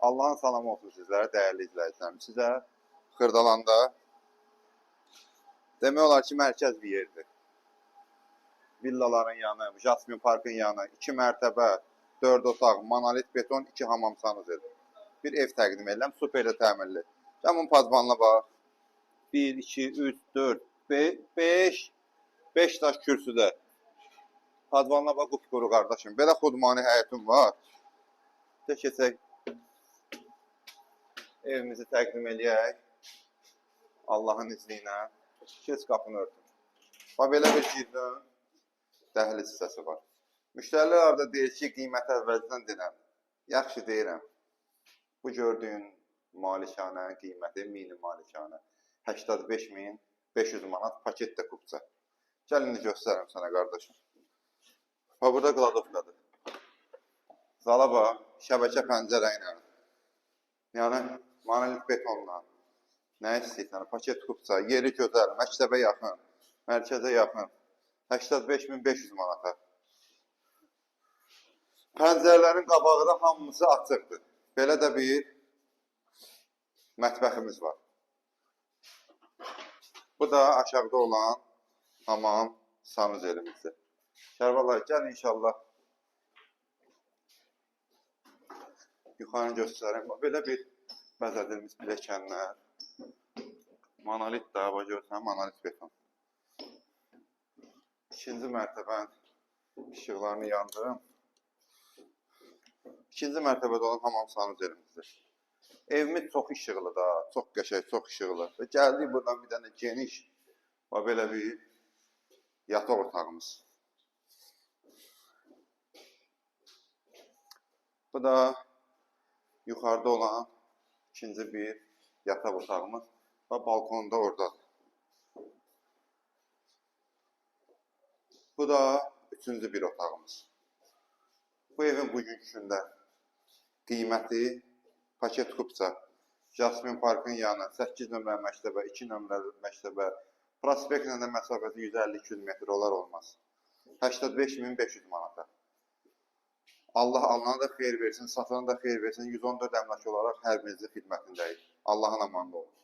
Allah'ın salamı olsun sizlərə, dəyərli izləyicilərim. Sizə Xırdalanda demək olar ki, mərkəz bir yerdir. Villaların yanı, Jasmin Parkın yanı, 2 mərtəbə, 4 otaq, monolit beton, 2 hamam sanuzel. Bir ev təqdim edirəm, superlə təmirli. Camın padvanına bax. 1, 2, 3, 4, 5 daş kürsüdə. Padvanına bax, qupquru qardaşım. Belə xudmani həyətim var. Keçək. Evimizi təqdim eləyək. Allahın izni ilə. Keç qapını örtün. Bax, belə bir girdən dəhliz hissəsi var. Müştərilər arada deyir ki, qiymət əvvəldən denəm. Yaxşı deyirəm. Bu gördüyün malikanə qiyməti, mini malikanə 85.500 manat paketdə kupça. Gəlin göstərim sənə qardaşım. Bax, burada qladovkadır. Zala bax, şəbəkə pəncərə ilə. Yəni, monolit betonla. Nə istəyirsən? Paket kupça, yeri gözəl, məktəbə yaxın, mərkəzə yaxın. 85.500 manata. Pəncərələrin qabağı da hamısı açıqdır. Belə də bir mətbəximiz var. Bu da aşağıda olan hamam sanuzelimizdir. Şərvalar, gəl inşallah. Yuxarını göstərəm. Belə bir bəzədilmiş biləkənlər. Monolit da, bax görsən, monolit beton. İkinci mərtəbənin işıqlarını yandırım. İkinci mərtəbədə olan hamam sanuzelimizdir. Evimiz çox işıqlı da, çox qəşəng, çox işıqlı. Və gəldik buradan bir dənə geniş, belə bir yataq otağımız. Bu da yuxarıda olan ikinci bir yataq otağımız və balkonu da oradadır. Bu da üçüncü bir otağımız. Bu evin bugünkü gündə qiyməti paket kupça, Jasmin Parkın yanı, 8 nömrə məktəbə, 2 nömrə məktəbə, prospektlə də məsafəsi 150-200 metr olar olmaz. 85.500 manata. Allah alana da xeyir versin, satana da xeyir versin. 114 əmlak olaraq hər birinizin xidmətindəyik. Allahın amanında olun.